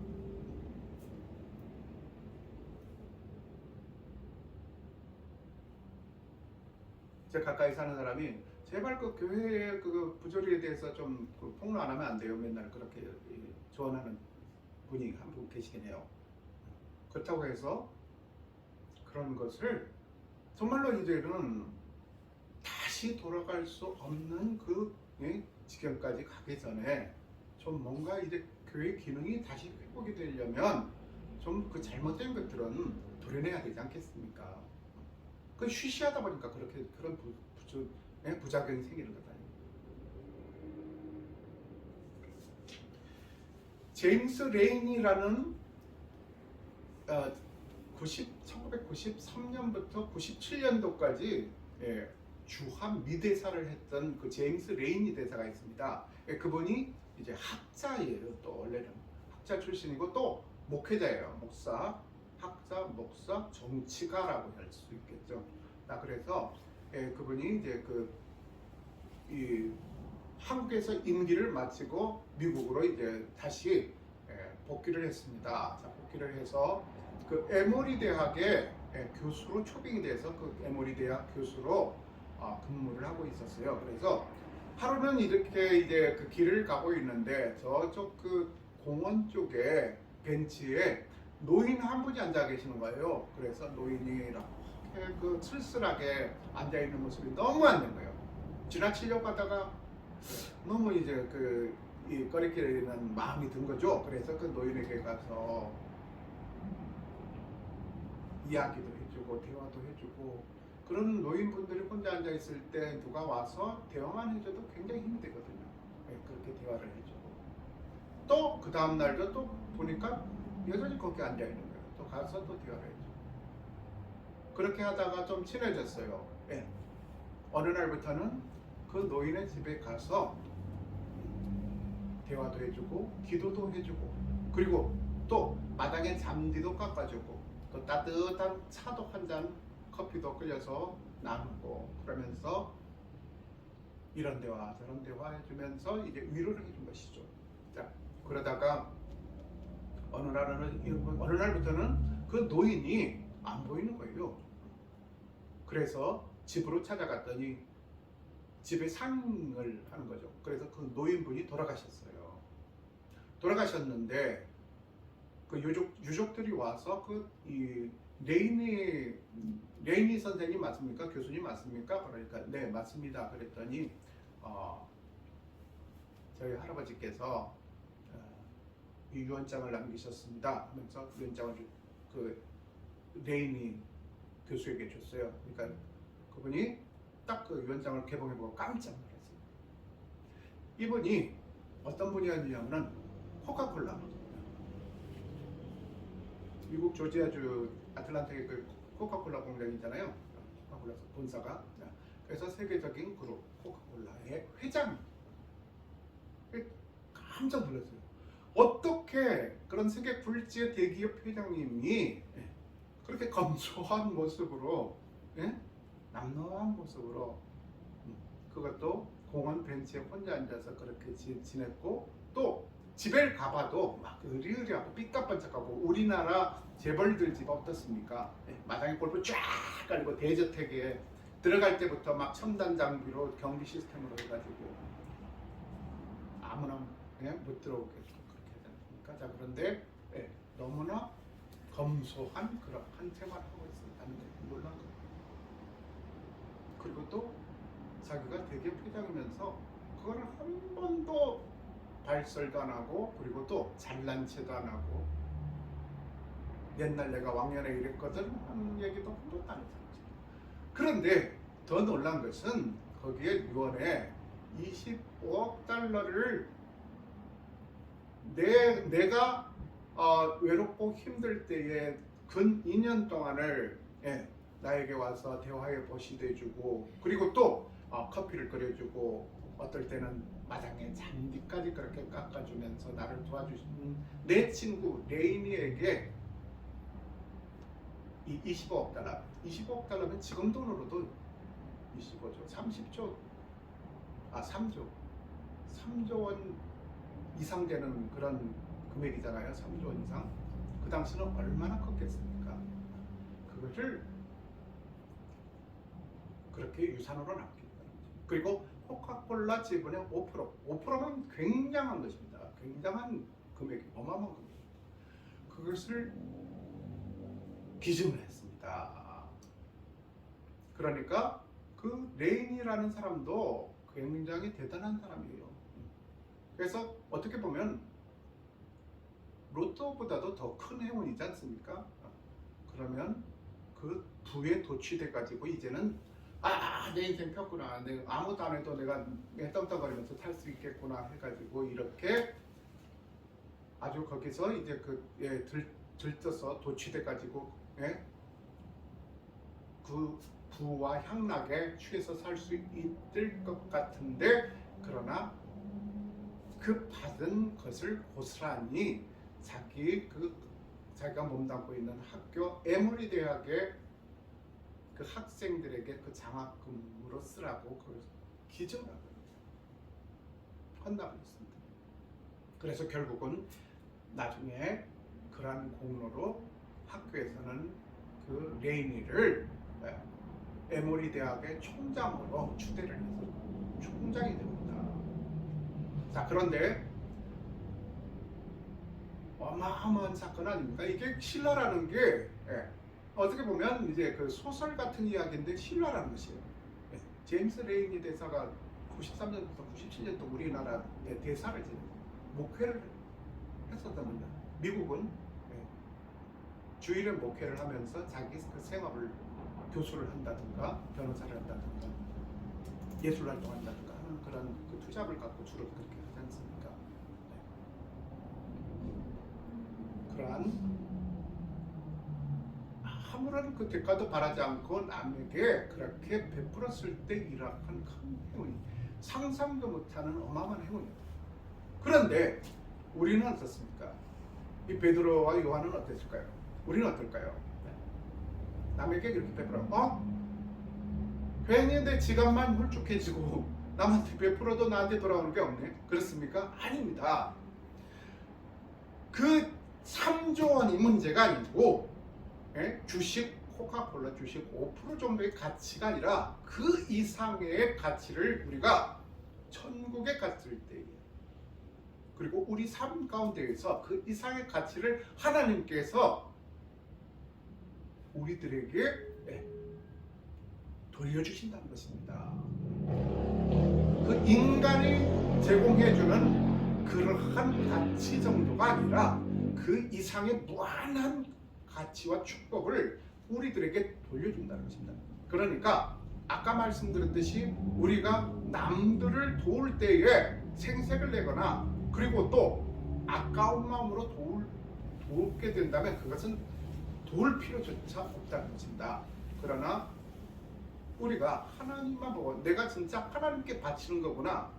제 가까이 사는 사람이 제발 그 교회의 그 부조리에 대해서 좀 폭로 안 하면 안 돼요. 맨날 그렇게 조언하는 분이 한 분 계시긴 해요. 그렇다고 해서 그런 것을 정말로 이제는 다시 돌아갈 수 없는 그 지경까지 가기 전에 좀 뭔가 이제 교회 기능이 다시 회복이 되려면 좀 그 잘못된 것들은 도려내야 되지 않겠습니까? 그 쉬쉬하다 보니까 그렇게 그런 부작용이 생기는 거다. 제임스 레인이라는 1993년부터 97년도까지 주한 미대사를 했던 그 제임스 레인이 대사가 있습니다. 그분이 이제 학자예요. 또 원래는 학자 출신이고 또 목회자예요. 목사, 학자, 목사, 정치가라고 할 수 있겠죠. 그래서 그분이 이제 이 한국에서 임기를 마치고 미국으로 이제 다시 복귀를 했습니다. 자, 복귀를 해서 그 에모리 대학의 교수로 초빙이 돼서 그 에모리 대학 교수로 근무를 하고 있었어요. 그래서 하루는 이렇게 이제 그 길을 가고 있는데 저쪽 그 공원 쪽에 벤치에 노인 한 분이 앉아 계시는 거예요. 그래서 노인이 이렇게 그 쓸쓸하게 앉아 있는 모습이 너무 안 된 거예요. 지나치려고 하다가 너무 이제 이 꺼리끼는 마음이 든 거죠. 그래서 그 노인에게 가서 이야기도 해주고 대화도 해주고, 그런 노인분들이 혼자 앉아 있을 때 누가 와서 대화만 해줘도 굉장히 힘이 되거든요. 그렇게 대화를 해주고, 또 그 다음 날도 또 보니까 여전히 거기 앉아 있는 거예요. 또 가서 또 대화를 해주고, 그렇게 하다가 좀 친해졌어요. 어느 날부터는 그 노인의 집에 가서 대화도 해주고 기도도 해주고, 그리고 또 마당에 잔디도 깎아주고, 또 따뜻한 차도 한 잔, 커피도 끓여서 나누고, 그러면서 이런 대화 저런 대화 해주면서 이제 위로를 해준 것이죠. 자, 그러다가 어느 날부터는 그 노인이 안 보이는 거예요. 그래서 집으로 찾아갔더니 집에 상을 하는 거죠. 그래서 그 노인분이 돌아가셨어요. 돌아가셨는데 그 유족들이 와서 이 레이니 선생님 맞습니까? 교수님 맞습니까? 그러니까 네 맞습니다. 그랬더니 저희 할아버지께서 이 유언장을 남기셨습니다 하면서 유언장을 그 레이니 교수에게 줬어요. 그러니까 그분이 딱 그 유언장을 개봉해보고 깜짝 놀랐어요. 이분이 어떤 분이었냐면 코카콜라, 미국 조지아주 아틀란타의 그 코카콜라 공장 있잖아요. 코카콜라 본사가. 그래서 세계적인 그룹 코카콜라의 회장. 깜짝 놀랐어요. 어떻게 그런 세계 굴지의 대기업 회장님이 그렇게 검소한 모습으로, 남노한 모습으로, 그것도 공원 벤치에 혼자 앉아서 그렇게 지냈고, 또 집에 가봐도 막 으리으리하고 삐까뻔쩍하고, 우리나라 재벌들 집 어떻습니까? 마당에 골프 쫙 깔고 대저택에 들어갈 때부터 막 첨단 장비로 경비 시스템으로 해가지고 아무나 못 들어오게끔 그렇게 하지 않습니까? 자, 그런데 너무나 검소한 그러한 생활을 하고 있었다는 게 놀란 거예요. 그리고 또 자기가 대기업 회장이면서 그걸 한 번도 발설도 안 하고, 그리고 또 잘난 체도 안 하고, 옛날 내가 왕년에 이랬거든 하는 얘기도 한 번도 안 했어요. 그런데 더 놀란 것은 거기에 유언에 25억 달러를 내가 외롭고 힘들 때에 근 2년 동안을 나에게 와서 대화의 보시도 해주고, 그리고 또 커피를 끓여주고, 어떨 때는 마당에 잔디까지 그렇게 깎아주면서 나를 도와주신 내 친구 레이니에게 이 25억 달러, 25억 달러면 지금 돈으로도 25조, 30조, 3조 원 이상 되는 그런 금액이잖아요. 3조 원 이상. 그 당시는 얼마나 컸겠습니까? 그것을 그렇게 유산으로 남긴다는 거죠. 그리고 코카콜라 지분의 5%, 5%는 굉장한 것입니다. 굉장한 금액이 어마어마한 금액. 그것을 기증을 했습니다. 그러니까 그 레인이라는 사람도 굉장히 대단한 사람이에요. 그래서 어떻게 보면 로또보다도 더 큰 행운이지 않습니까? 그러면 그 부에 도취돼 가지고 이제는 내 인생 폈구나. 내가 아무것도 안 해도 내가 떵떵거리면서 살 수 있겠구나 해가지고 이렇게 아주 거기서 이제 들떠서 도취돼 가지고 그 부와 향락에 취해서 살 수 있을 것 같은데, 그러나 그 받은 것을 고스란히 자기가 몸담고 있는 학교 에머리 대학의 그 학생들에게 그 장학금으로 쓰라고 그걸 기증을 헌납을 했습니다. 그래서 결국은 나중에 그러한 공로로 학교에서는 그 레이니를 에머리 대학의 총장으로 추대를 해서 총장이 됩니다. 자, 그런데 어마어마한 사건 아닙니까? 이게 신라라는 게 어떻게 보면 이제 그 소설 같은 이야기인데 신라라는 것이에요. 제임스 레이니 대사가 93년부터 97년도 우리나라의 대사를 목회를 했었답니다. 미국은 주일에 목회를 하면서 자기 그 생업을 교수를 한다든가 변호사를 한다든가 예술 활동한다든가 하는 그런 그 투잡을 갖고 주로 그렇게 하지 않습니까? 그러한 아무런 그 대가도 바라지 않고 남에게 그렇게 베풀었을 때 일어난 큰 행운이, 상상도 못하는 어마어마한 행운이에요. 그런데 우리는 어떻습니까? 이 베드로와 요한은 어땠을까요? 우리는 어떨까요? 남에게 이렇게 베풀어 괜히 내 지갑만 홀쭉해지고 남한테 베풀어도 나한테 돌아오는 게 없네. 그렇습니까? 아닙니다. 그 3조 원이 문제가 아니고 주식, 코카콜라 주식 5% 정도의 가치가 아니라 그 이상의 가치를 우리가 천국에 갔을 때에, 그리고 우리 삶 가운데에서 그 이상의 가치를 하나님께서 우리들에게 돌려주신다는 것입니다. 그 인간이 제공해주는 그러한 가치 정도가 아니라 그 이상의 무한한 가치와 축복을 우리들에게 돌려준다는 것입니다. 그러니까 아까 말씀드렸듯이 우리가 남들을 도울 때에 생색을 내거나 그리고 또 아까운 마음으로 돕게 된다면 그것은 도울 필요조차 없다는 것입니다. 그러나 우리가 하나님만 보고 내가 진짜 하나님께 바치는 거구나,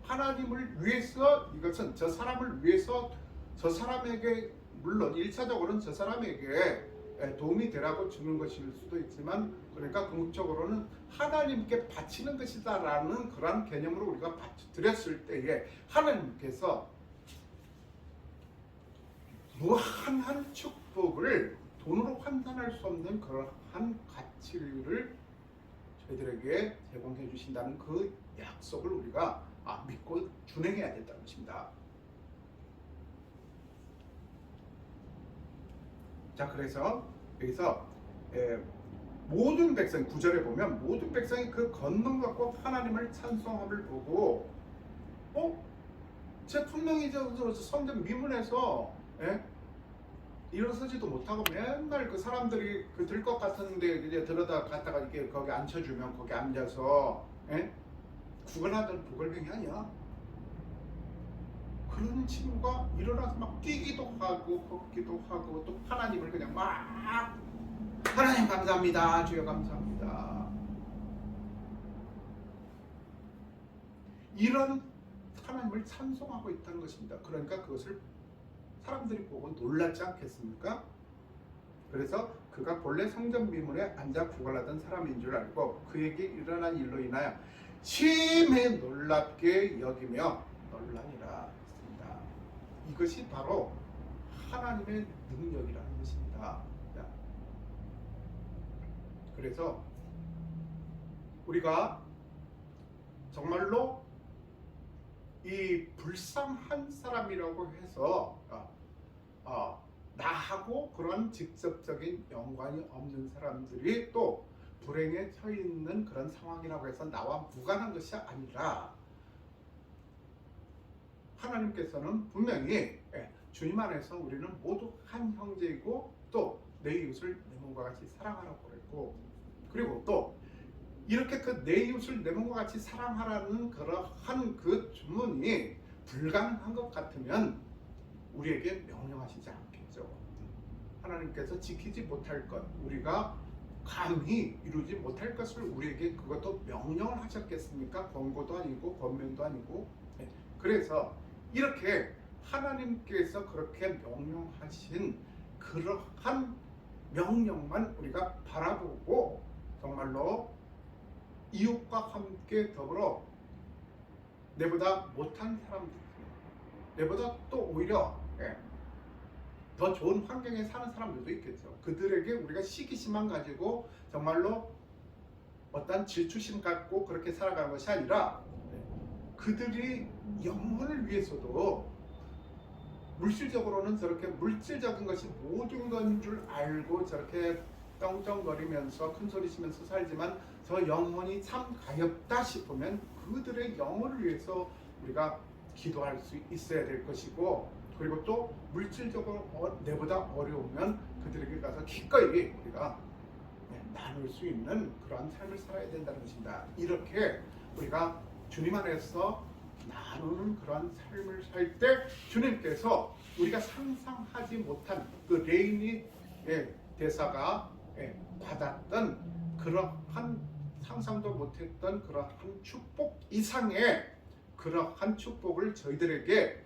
하나님을 위해서, 이것은 저 사람을 위해서 저 사람에게, 물론 1차적으로는 저 사람에게 도움이 되라고 주는 것일 수도 있지만, 그러니까 궁극적으로는 하나님께 바치는 것이다라는 그런 개념으로 우리가 드렸을 때에 하나님께서 무한한 축복을 돈으로 환산할 수 없는 그러한 가치를 저희들에게 제공해 주신다는 그 약속을 우리가 믿고 준행해야 된다는 것입니다. 자, 그래서 여기서 모든 백성, 9절에 보면 모든 백성이 그 권능 갖고 하나님을 찬송함을 보고 제 분명히 저 성전 미문에서 일어서지도 못하고 맨날 그 사람들이 그 들 것 같은데 이제 들어다 갔다가 이렇게 거기 앉혀주면 거기 앉아서 구걸하던 구걸병이 아니야. 그런 친구가 일어나서 막 뛰기도 하고 걷기도 하고 또 하나님을 그냥 막 하나님 감사합니다, 주여 감사합니다. 이런 하나님을 찬송하고 있다는 것입니다. 그러니까 그것을 사람들이 보고 놀랐지 않겠습니까? 그래서 그가 본래 성전 미문에 앉아 구걸하던 사람인 줄 알고 그에게 일어난 일로 인하여 심히 놀랍게 여기며 놀라니라 했습니다. 이것이 바로 하나님의 능력이라는 것입니다. 그래서 우리가 정말로 이 불쌍한 사람이라고 해서 나하고 그런 직접적인 연관이 없는 사람들이 또 불행에 처해 있는 그런 상황이라고 해서 나와 무관한 것이 아니라 하나님께서는 분명히 주님 안에서 우리는 모두 한 형제이고 또 내 이웃을 내 몸과 같이 사랑하라고 그랬고, 그리고 또 이렇게 그 내 이웃을 내 몸과 같이 사랑하라는 그러한 그 주문이 불가능한 것 같으면 우리에게 명령하시지 않겠죠. 하나님께서 지키지 못할 것, 우리가 감히 이루지 못할 것을 우리에게 그것도 명령을 하셨겠습니까? 권고도 아니고 권면도 아니고. 그래서 이렇게 하나님께서 그렇게 명령하신 그러한 명령만 우리가 바라보고 정말로 이웃과 함께 더불어 내보다 못한 사람들, 내보다 또 오히려 더 좋은 환경에 사는 사람들도 있겠죠. 그들에게 우리가 시기심만 가지고 정말로 어떤 질투심 갖고 그렇게 살아가는 것이 아니라 그들이 영혼을 위해서도 물질적으로는 저렇게 물질적인 것이 모든 건 줄 알고 저렇게 떵떵거리면서 큰소리치면서 살지만 저 영혼이 참 가엾다 싶으면 그들의 영혼을 위해서 우리가 기도할 수 있어야 될 것이고, 그리고 또 물질적으로 내보다 어려우면 그들에게 가서 기꺼이 우리가 나눌 수 있는 그러한 삶을 살아야 된다는 것입니다. 이렇게 우리가 주님 안에서 나누는 그런 삶을 살 때 주님께서 우리가 상상하지 못한 그 레이니 대사가 받았던 그러한 상상도 못했던 그러한 축복 이상의 그러한 축복을 저희들에게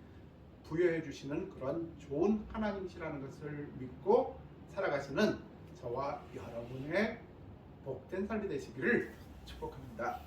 부여해 주시는 그런 좋은 하나님이시라는 것을 믿고 살아가시는 저와 여러분의 복된 삶이 되시기를 축복합니다.